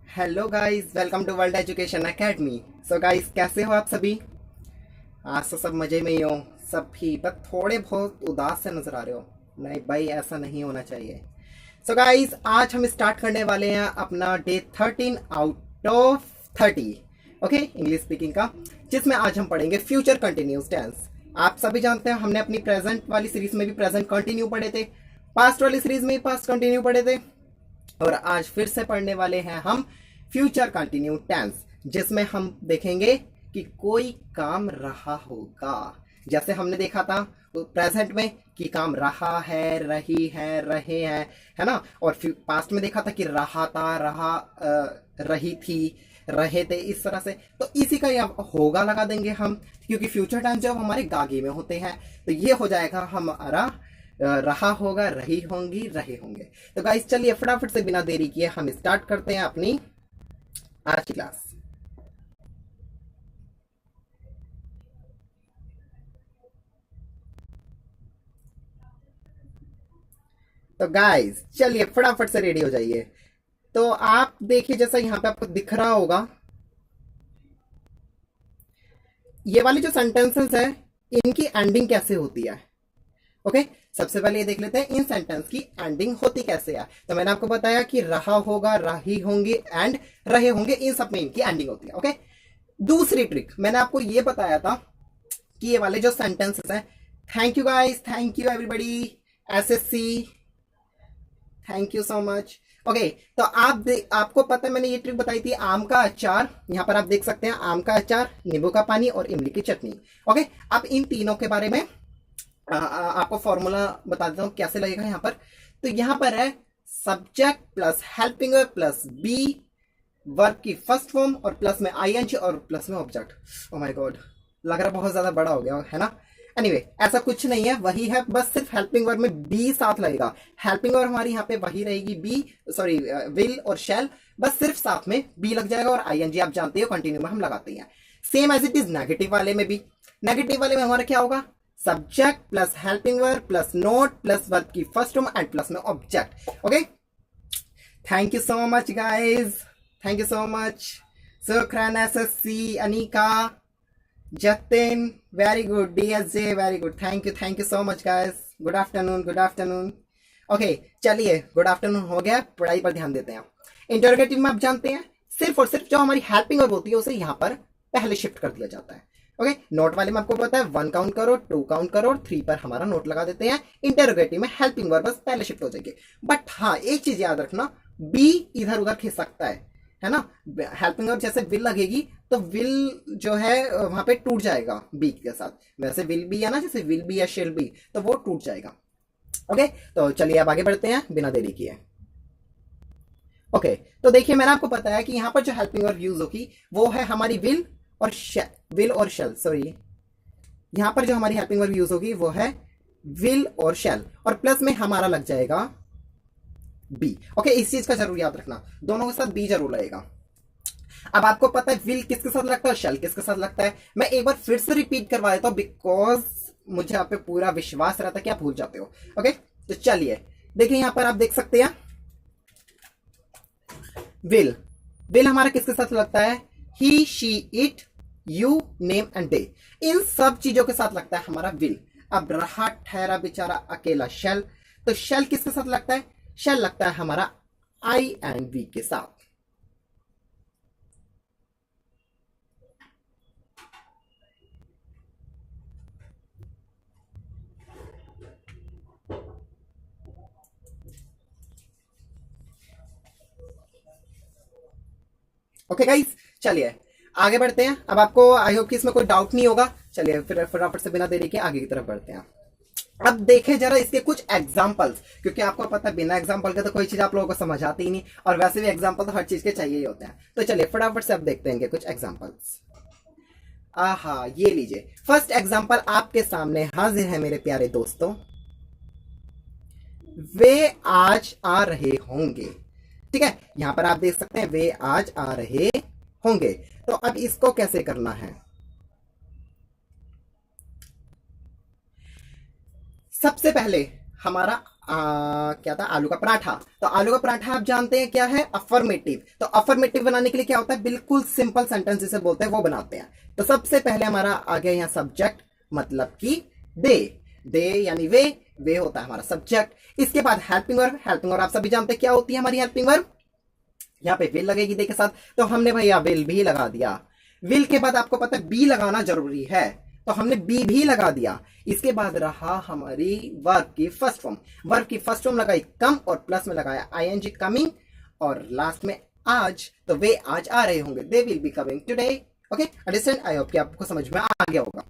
Hello guys, welcome to world education academy. So guys, कैसे हो आप सभी? आज तो सब मज़े में ही हो सभी, बस थोड़े बहुत उदास से नज़र आ रहे हो। नहीं भाई, ऐसा नहीं होना चाहिए। सो गाइस, आज हम स्टार्ट करने वाले हैं अपना day 13 out of 30, okay, English speaking का, जिसमें आज हम पढ़ेंगे फ्यूचर कंटिन्यूस टेंस। आप सभी जानते हैं हमने अपनी प्रेजेंट वाली सीरीज में भी प्रेजेंट कंटिन्यू पढ़े थे, पास्ट वाली सीरीज में भी पास्ट कंटिन्यू पढ़े थे, और आज फिर से पढ़ने वाले हैं हम फ्यूचर कंटिन्यू टेंस, जिसमें हम देखेंगे कि कोई काम रहा होगा। जैसे हमने देखा था प्रेजेंट में कि काम रहा है, रही है, रहे हैं, है ना। और फिर पास्ट में देखा था कि रहा था, रही थी, रहे थे, इस तरह से। तो इसी का अब होगा लगा देंगे हम, क्योंकि फ्यूचर टेंस जब हमारे गागी में होते हैं तो ये हो जाएगा हमारा रहा होगा, रही होंगी, रहे होंगे। तो गाइस चलिए फटाफट से बिना देरी किए हम स्टार्ट करते हैं अपनी आज की क्लास। तो गाइस चलिए फटाफट से रेडी हो जाइए। तो आप देखिए, जैसा यहाँ पे आपको दिख रहा होगा, ये वाली जो सेंटेंसेस है इनकी एंडिंग कैसे होती है। ओके, सबसे पहले ये देख लेते हैं इन सेंटेंस की एंडिंग होती कैसे है। तो मैंने आपको बताया कि रहा होगा, रही होंगी एंड रहे होंगे, इन सब में इनकी एंडिंग होती है। ओके, दूसरी ट्रिक मैंने आपको ये बताया था कि ये वाले जो सेंटेंसेस हैं, thank you guys, thank you everybody, SSC, thank you so much. Okay, तो आपको पता है मैंने ये ट्रिक बताई थी, आम का अचार, यहाँ पर आप देख सकते हैं आम का अचार, नींबू का पानी और इमली की चटनी। ओके, अब इन तीनों के बारे में आपको फॉर्मूला बता देता हूँ कैसे लगेगा यहाँ पर। तो यहाँ पर है subject plus helping verb plus be, verb की फर्स्ट फॉर्म, और प्लस में आईएनजी और प्लस में ऑब्जेक्ट। ओह माय गॉड, लग रहा बहुत ज्यादा बड़ा हो गया है ना। एनीवे ऐसा कुछ नहीं है, वही है, बस सिर्फ हेल्पिंग वर्ब में बी साथ लगेगा। हेल्पिंग वर्ब हमारी यहाँ पे वही रहेगी, बी, सॉरी, विल और शैल, बस सिर्फ साथ में बी लग जाएगा। और आईएनजी आप जानते हो कंटिन्यू में हम लगाते हैं। Same as it is negative वाले में भी। नेगेटिव वाले में हमारा क्या होगा, subject plus helping verb plus not plus verb की फर्स्ट फॉर्म एंड प्लस में object. Okay, thank you so much guys, thank you so much. Sukhran, SSC, Anika, Jatin, very good, DSJ, very good, thank you so much guys. Good afternoon, good afternoon. Okay, चलिए good afternoon हो गया, पढ़ाई पर ध्यान देते हैं। Interrogative में आप जानते हैं सिर्फ और सिर्फ जो हमारी हेल्पिंग वर्ब होती है उसे यहाँ पर पहले शिफ्ट कर दिया जाता है। ओके, नोट वाले में आपको पता है 1 काउंट करो, 2 काउंट करो, 3 पर हमारा नोट लगा देते हैं। इंटरोगेटिव में हेल्पिंग वर्ब बस पहले शिफ्ट हो जाएंगे। बट हाँ, एक चीज याद रखना, बी इधर उधर खिस सकता है ना। हेल्पिंग वर्ब जैसे विल लगेगी तो विल जो है वहां पे टूट जाएगा बी के साथ। वैसे विल बी है ना, जैसे विल बी या शेल बी, तो वो टूट जाएगा। ओके, तो चलिए अब आगे बढ़ते हैं बिना देरी किए। ओके, तो देखिए मैंने आपको बताया कि यहाँ पर जो हेल्पिंग वर्ब यूज होगी वो है हमारी विल और विल और शेल, सॉरी, यहाँ पर जो हमारी हेल्पिंग वर्ब यूज होगी वो है विल और शेल, और प्लस में हमारा लग जाएगा बी। ओके, इस चीज का जरूर याद रखना, दोनों के साथ बी जरूर लगेगा। अब आपको पता है विल किसके साथ लगता है, शेल किसके साथ लगता है। मैं एक बार फिर से रिपीट करवा देता हूं बिकॉज मुझे आप पे पूरा विश्वास रहता है कि आप भूल जाते हो। ओके, तो चलिए देखिए, यहां पर आप देख सकते हैं विल, विल हमारा किसके साथ लगता है, he, she, it, you, name and they, इन सब चीजों के साथ लगता है हमारा विल। अब रहा ठहरा बेचारा अकेला शेल, तो शेल किसके साथ लगता है, शेल लगता है हमारा आई एंड वी के साथ। ओके गाइस, चलिए आगे बढ़ते हैं। अब आपको आई होप कि इसमें कोई डाउट नहीं होगा। चलिए फिर फटाफट से बिना देरी के आगे की तरफ बढ़ते हैं। अब देखें जरा इसके कुछ एग्जांपल्स, क्योंकि आपको पता है बिना एग्जांपल के तो कोई चीज आप लोगों को समझ आती ही नहीं, और वैसे भी एग्जांपल तो हर चीज के चाहिए ही होते हैं। तो चलिए फटाफट से अब देखते हैं कुछ एग्जांपल्स। आहा, ये लीजिए, फर्स्ट एग्जांपल आपके सामने हाजिर है मेरे प्यारे दोस्तों। वे आज आ रहे होंगे। ठीक है, यहां पर आप देख सकते हैं वे आज आ रहे होंगे। तो अब इसको कैसे करना है, सबसे पहले हमारा क्या था, आलू का पराठा। तो आलू का पराठा आप जानते हैं क्या है, अफर्मेटिव। तो अफर्मेटिव बनाने के लिए क्या होता है, बिल्कुल सिंपल सेंटेंस जिसे बोलते हैं वो बनाते हैं। तो सबसे पहले हमारा आ गया यहाँ सब्जेक्ट, मतलब कि दे। दे यानी वे होता है हमारा सब्जेक्ट। इसके बाद हेल्पिंग वर्ब। हेल्पिंग वर्ब आप सभी जानते हैं क्या होती है हमारी हेल्पिंग वर्ब, यहाँ पे विल लगेगी दे के साथ, तो हमने भैया विल भी लगा दिया। विल के बाद आपको पता है बी लगाना जरूरी है, तो हमने बी भी लगा दिया। इसके बाद रहा हमारी वर्ब की फर्स्ट फॉर्म। वर्ब की फर्स्ट फॉर्म लगाई कम और प्लस में लगाया आईएनजी कमिंग, और लास्ट में आज, तो वे आज आ रहे होंगे, they will be coming today. Okay, understand? I hope कि आपको समझ में आ गया होगा।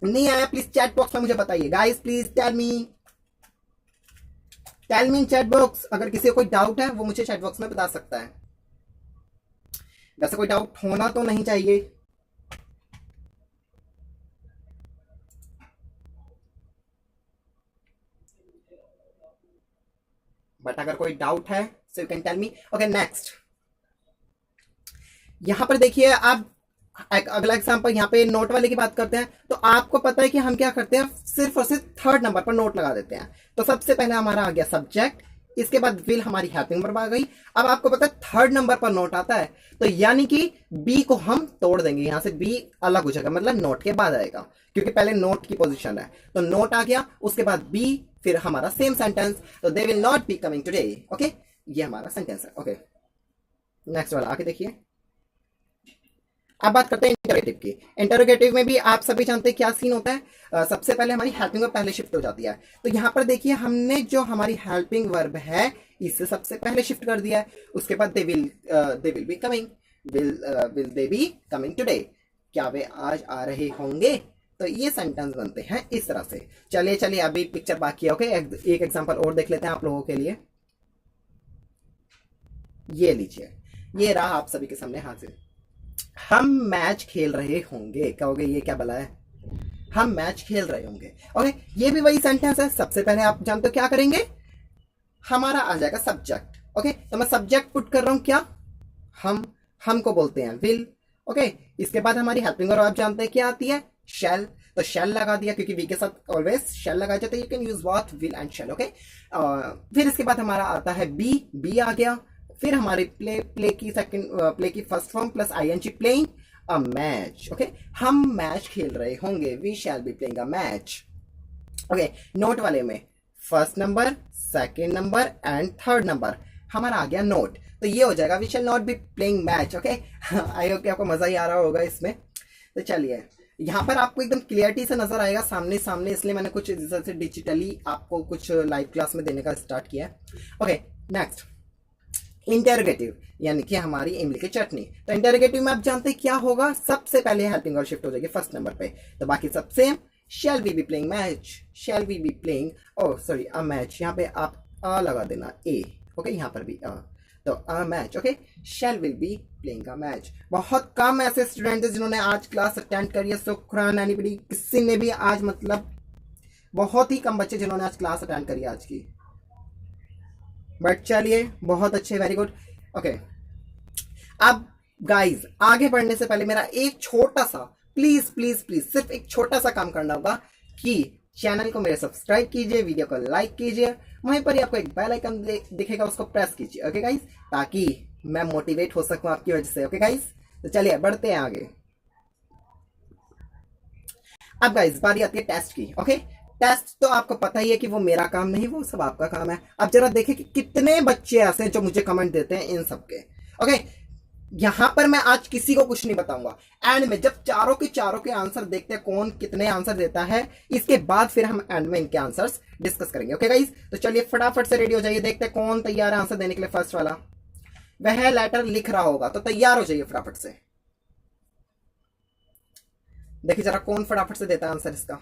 नहीं आया प्लीज चैट बॉक्स में मुझे बताइए guys, please tell me in chat box. अगर किसी को कोई डाउट है वो मुझे चैट बॉक्स में बता सकता है। वैसे कोई डाउट होना तो नहीं चाहिए। बट अगर कोई डाउट है so you can tell me. Okay, next यहां पर देखिए आप, एक अगला एग्जांपल यहाँ पे नोट वाले की बात करते हैं। तो आपको पता है कि हम क्या करते हैं, सिर्फ और सिर्फ थर्ड नंबर पर नोट लगा देते हैं। तो सबसे पहले हमारा आ गया सब्जेक्ट, इसके बाद विल हमारी हेल्पिंग वर्ब आ गई। अब आपको पता है थर्ड नंबर पर नोट आता है, तो यानी कि बी को हम तोड़ देंगे, यहां से बी अलग हो जाएगा, मतलब नोट के बाद आएगा, क्योंकि पहले नोट की पोजीशन है। तो नोट आ गया, उसके बाद बी, फिर हमारा सेम सेंटेंस, तो they will not be coming today. Okay, ये हमारा सेंटेंस है। ओके, नेक्स्ट वाला आके देखिए। अब बात करते हैं इंटरोगेटिव की। इंटरोगेटिव में भी आप सभी जानते हैं क्या सीन होता है। सबसे पहले हमारी हेल्पिंग वर्ब पहले शिफ्ट हो जाती है। तो यहाँ पर देखिए हमने जो हमारी हेल्पिंग वर्ब है इससे सबसे पहले शिफ्ट कर दिया है। उसके बाद they will be coming, will they be coming today, क्या वे आज आ रहे होंगे। तो ये सेंटेंस बनते हैं इस तरह से। चलिए चलिए अभी पिक्चर बाकी है। ओके, एक एग्जांपल और देख लेते हैं आप लोगों के लिए। ये लीजिए, ये रहा आप सभी के सामने हाजिर। हम मैच खेल रहे होंगे, कहोगे ये क्या भला है, हम मैच खेल रहे होंगे। ओके, ये भी वही सेंटेंस है। सबसे पहले आप जानते हो क्या करेंगे, हमारा आ जाएगा सब्जेक्ट। ओके, तो मैं सब्जेक्ट पुट कर रहा हूं क्या, हम को बोलते हैं विल। ओके, इसके बाद हमारी हेल्पिंग वर्ब आप जानते हैं क्या आती है, शैल। तो शैल लगा दिया, क्योंकि वी के साथ ऑलवेज शैल लगा जाता है। You can use both will and shall. Okay, फिर इसके बाद हमारा आता है बी आ गया। फिर हमारे प्ले की first form plus ING, playing a match. Okay, हम मैच खेल रहे होंगे, we shall be playing a match. Okay, note वाले में first number, second number and third number हमारा आ गया नोट। तो ये हो जाएगा we shall not be playing match. Okay, I hope कि आपको मजा ही आ रहा होगा इसमें। तो चलिए, यहाँ पर आपको एकदम क्लियरिटी से नजर आएगा सामने सामने, इसलिए मैंने कुछ जैसे डिजिटली आपको कुछ लाइव क्लास में देने का स्टार्ट किया है। ओके, नेक्स्ट इंटेरोगेटिव, यानी कि हमारी इमली की चटनी। तो इंटेरोगेटिव में आप जानते हैं क्या होगा, सबसे पहले हेल्पिंग वर्ब शिफ्ट हो जाएगी फर्स्ट नंबर पे, तो बाकी सब same. Shall we be playing match, shall we be playing, oh sorry a match, यहाँ पे आप अ लगा देना ए। ओके, यहाँ पर भी अ, तो अ match. Okay, shell will be playing a match. बहुत कम ऐसे स्टूडेंट हैं जिन्होंने आज क्लास अटेंड करी है। शुक्रान एनीबडी, किसी ने भी आज, मतलब बहुत ही कम बच्चे जिन्होंने आज क्लास अटेंड करी आज की। बट चलिए, बहुत अच्छे, वेरी गुड। ओके, अब गाइज आगे बढ़ने से पहले मेरा एक छोटा सा, प्लीज प्लीज प्लीज सिर्फ एक छोटा सा काम करना होगा कि चैनल को मेरे सब्सक्राइब कीजिए, वीडियो को लाइक कीजिए, वहीं पर ही आपको एक बेल आइकन दिखेगा, उसको प्रेस कीजिए। ओके गाइज, ताकि मैं मोटिवेट हो सकूं आपकी वजह से। ओके गाइज, तो चलिए बढ़ते हैं आगे। अब गाइज बारी आती है टेस्ट की। ओके, टेस्ट तो आपको पता ही है कि वो मेरा काम नहीं, वो सब आपका काम है। अब जरा देखें कि कितने बच्चे ऐसे हैं जो मुझे कमेंट देते हैं इन सबके। ओके, यहां पर मैं आज किसी को कुछ नहीं बताऊंगा। एंड में जब चारों के आंसर देखते हैं कौन कितने आंसर देता है, इसके बाद फिर हम एंड में इनके आंसर्स डिस्कस करेंगे। ओके गाइस, तो चलिए फटाफट से रेडी हो जाइए, देखते हैं कौन तैयार है आंसर देने के लिए। फर्स्ट वाला वह लेटर लिख रहा होगा, तो तैयार हो जाइए फटाफट से। देखिए जरा कौन फटाफट से देता है आंसर इसका।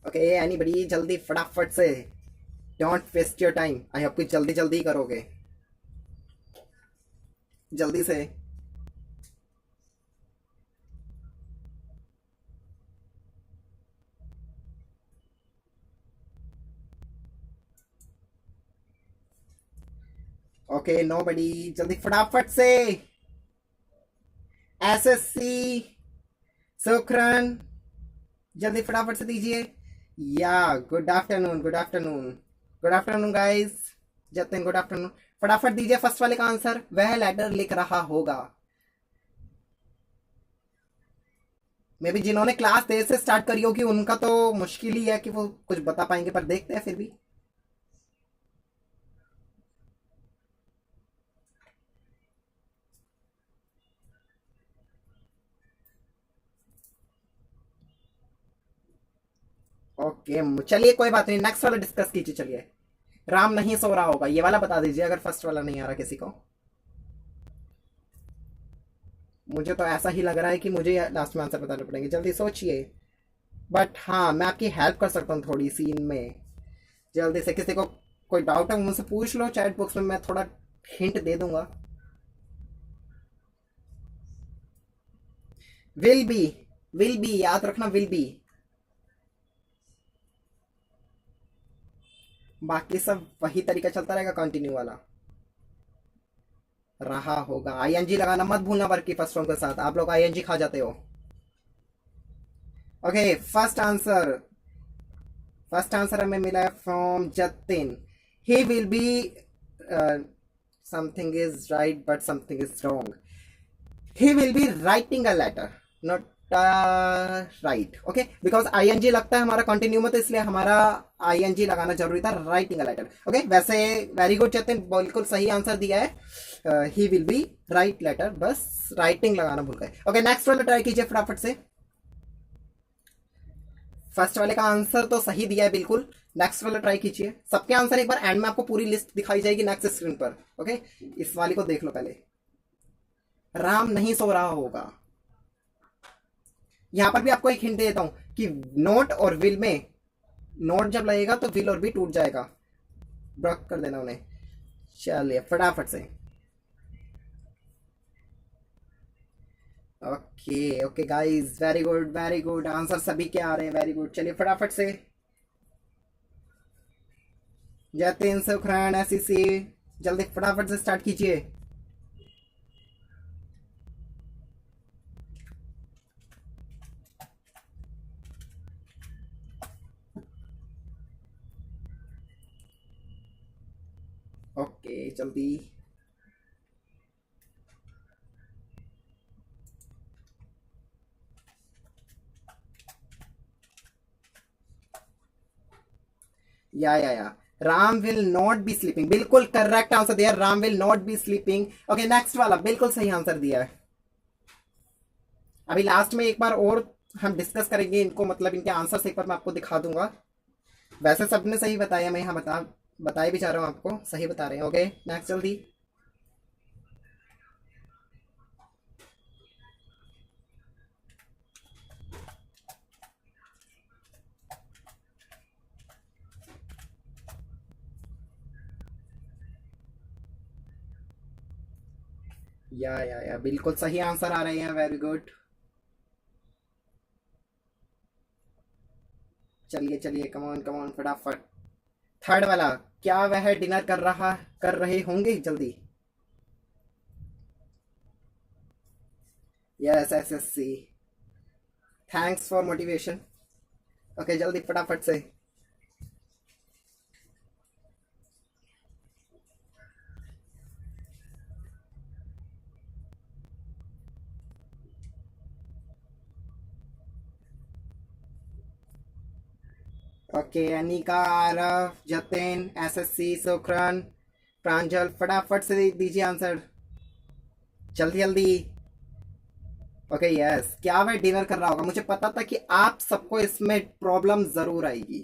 ओके, एनीबडी जल्दी फटाफट से, don't waste your time. I hope कि जल्दी जल्दी करोगे, जल्दी से। ओके, नोबडी, जल्दी फटाफट से। एसएससी, सुखरन, जल्दी फटाफट से दीजिए। या good afternoon, good afternoon, good afternoon guys. Jatin good afternoon. फटाफट दीजिए फर्स्ट वाले का आंसर, वह लेटर लिख रहा होगा। मे बी जिन्होंने क्लास देर से स्टार्ट करी होगी उनका तो मुश्किल ही है कि वो कुछ बता पाएंगे, पर देखते हैं फिर भी। ओके चलिए कोई बात नहीं, नेक्स्ट वाला डिस्कस कीजिए। चलिए, राम नहीं सो रहा होगा, ये वाला बता दीजिए अगर फर्स्ट वाला नहीं आ रहा किसी को। मुझे तो ऐसा ही लग रहा है कि मुझे लास्ट में आंसर बताने पड़ेंगे, जल्दी सोचिए। बट हाँ, मैं आपकी हेल्प कर सकता हूँ थोड़ी सी इनमें। जल्दी से किसी को कोई डाउट है मुझसे पूछ लो चैट बॉक्स में, मैं थोड़ा हिंट दे दूंगा। विल बी, विल बी याद रखना, विल बी। बाकी सब वही तरीका चलता रहेगा, कंटिन्यू वाला। रहा होगा, आईएनजी लगाना मत भूलना, वर्की फर्स्ट फॉर्म के साथ आप लोग आईएनजी खा जाते हो। Okay first answer, first answer हमें मिला है from Jatin. He will be, something is right but something is wrong. He will be writing a letter, not right. Okay because ING लगता है हमारा कंटिन्यू में, तो इसलिए हमारा आईएनजी लगाना जरूरी था, राइटिंग अ लेटर। ओके वैसे वेरी गुड जतिन, बिल्कुल सही आंसर दिया है। He will be right letter, बस राइटिंग लगाना भूल गए। ओके नेक्स्ट वाला ट्राई कीजिए फटाफट से। फर्स्ट वाले का आंसर तो सही दिया है बिल्कुल, नेक्स्ट वाला ट्राई कीजिए। सबके आंसर एक बार एंड में आपको पूरी लिस्ट दिखाई जाएगी नेक्स्ट स्क्रीन पर। ओके इस वाली को देख लो पहले। राम नहीं सो रहा होगा। यहां पर भी आपको एक हिंट देता हूं कि नोट और विल में, नोट जब लगेगा तो विल और भी टूट जाएगा, ब्रक कर देना उन्हें। चलिए फटाफट से। Okay okay guys, very good very good, answer सभी के आ रहे हैं, वेरी गुड। चलिए फटाफट से। जतिन सुखरान ऐसी सी, जल्दी फटाफट से स्टार्ट कीजिए। ओके जल्दी। या Ram will not be sleeping, बिल्कुल करेक्ट आंसर दिया, Ram will not be sleeping. Okay next वाला बिल्कुल सही आंसर दिया है। अभी लास्ट में एक बार और हम डिस्कस करेंगे इनको, मतलब इनके आंसर एक बार मैं आपको दिखा दूंगा। वैसे सबने सही बताया, मैं यहाँ बताए भी जा रहा हूँ आपको, सही बता रहे हैं। ओके नेक्स्ट जल्दी। या बिल्कुल सही आंसर आ रहे हैं, वेरी गुड। चलिए चलिए कमॉन कमॉन फटाफट। थर्ड वाला, क्या वह डिनर कर रहे होंगे, जल्दी। Yes S S C, thanks for motivation. Okay जल्दी फटाफट से। ओके अनिका, आरव, जतिन, एसएससी, सुखरन, प्रांजल, फटाफट से दीजिए आंसर, जल्दी जल्दी। ओके यस, क्या वह डिनर कर रहा होगा, मुझे पता था कि आप सबको इसमें प्रॉब्लम जरूर आएगी,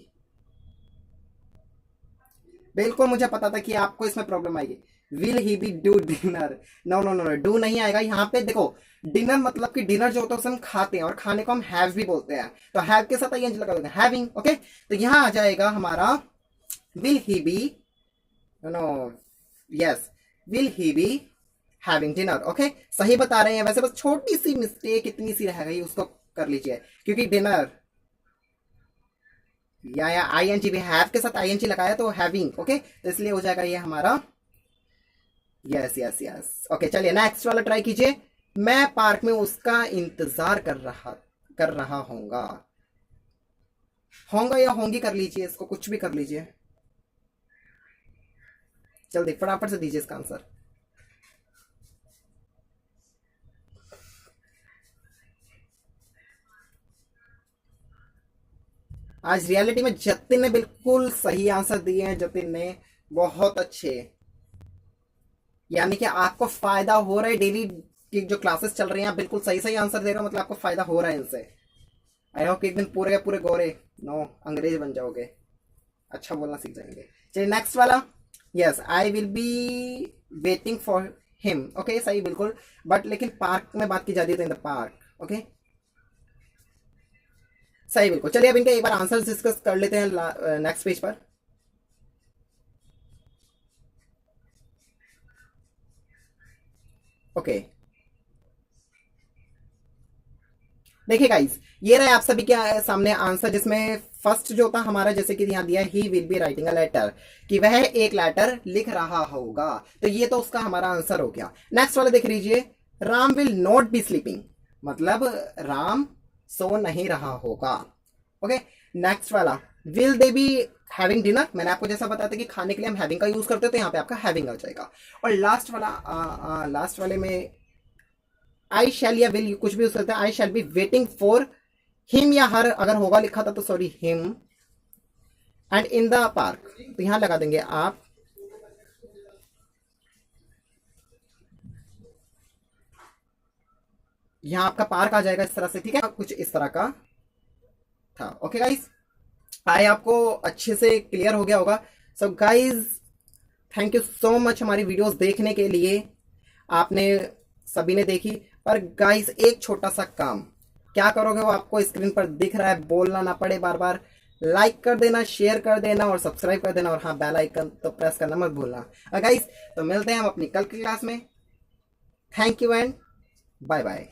बिल्कुल मुझे पता था कि आपको इसमें प्रॉब्लम आएगी। Will he be do dinner, no no no, do नहीं आएगा यहाँ पे। देखो डिनर मतलब कि डिनर जो होता है उसे हम खाते हैं, और खाने को हम हैव भी बोलते हैं, तो हैव के साथ आईएनजी लगा देते हैं, हैविंग। ओके तो यहाँ आ जाएगा हमारा will he be, no yes, will he be having dinner. Okay सही बता रहे हैं, वैसे बस छोटी सी मिस्टेक इतनी सी रह गई, उसको कर लीजिए, क्योंकि डिनर या आईएनजी भी हैव के साथ आईएनजी लगाया तो हैविंग। ओके तो इसलिए हो जाएगा ये हमारा यस यस यस। ओके चलिए नेक्स्ट वाला ट्राई कीजिए। मैं पार्क में उसका इंतजार कर रहा होऊंगा। होंगे या होंगी कर लीजिए, इसको कुछ भी कर लीजिए। जल्दी फटाफट से दीजिए इसका आंसर। आज रियलिटी में जतिन ने बिल्कुल सही आंसर दिए हैं। जतिन ने बहुत अच्छे, यानी कि आपको फायदा हो रहा है। डेली की जो क्लासेस चल रही हैं, आप बिल्कुल सही सही आंसर दे रहे हो, मतलब आपको फायदा हो रहा है इनसे। आई होप कि एक दिन पूरे के पूरे गोरे नो अंग्रेज बन जाओगे, अच्छा बोलना सीख जाएंगे। चलिए नेक्स्ट वाला। Yes, I will be waiting for him. Okay सही बिल्कुल, बट लेकिन पार्क में बात की जाती है तो इन द पार्क। ओके सही बिल्कुल। चलिए अब इनके एक बार आंसर डिस्कस कर लेते हैं नेक्स्ट पेज पर। ओके देखिए गाइस, ये रहे आप सभी के सामने आंसर, जिसमें फर्स्ट जो था हमारा, जैसे कि यहाँ दिया he will be writing a letter, कि वह एक लेटर लिख रहा होगा। तो ये तो उसका हमारा आंसर हो गया। नेक्स्ट वाला देख लीजिए, Ram will not be sleeping, मतलब राम सो नहीं रहा होगा। ओके नेक्स्ट वाला, will they B having dinner, मैंने आपको जैसा बताया था कि खाने के लिए हम हैविंग का यूज करते हैं, तो यहाँ पे आपका हैविंग आ जाएगा। और लास्ट वाला, लास्ट वाले में आई शैल या विल कुछ भी हो सकता है। I shall be waiting for him या हर अगर होगा लिखा था तो sorry him and in the park, तो यहां लगा देंगे आप यहां आपका पार्क आ जाएगा इस तरह से, ठीक है, कुछ इस तरह का था। ओके गाइस, आई आपको अच्छे से क्लियर हो गया होगा। So guys thank you so much हमारी वीडियोस देखने के लिए, आपने सभी ने देखी। पर गाइस एक छोटा सा काम, क्या करोगे वो आपको स्क्रीन पर दिख रहा है, बोलना ना पड़े बार बार, लाइक कर देना, शेयर कर देना और सब्सक्राइब कर देना, और हाँ बेल आइकन तो प्रेस करना मत भूलना। गाइस तो मिलते हैं हम अपनी कल की क्लास में। Thank you and bye bye.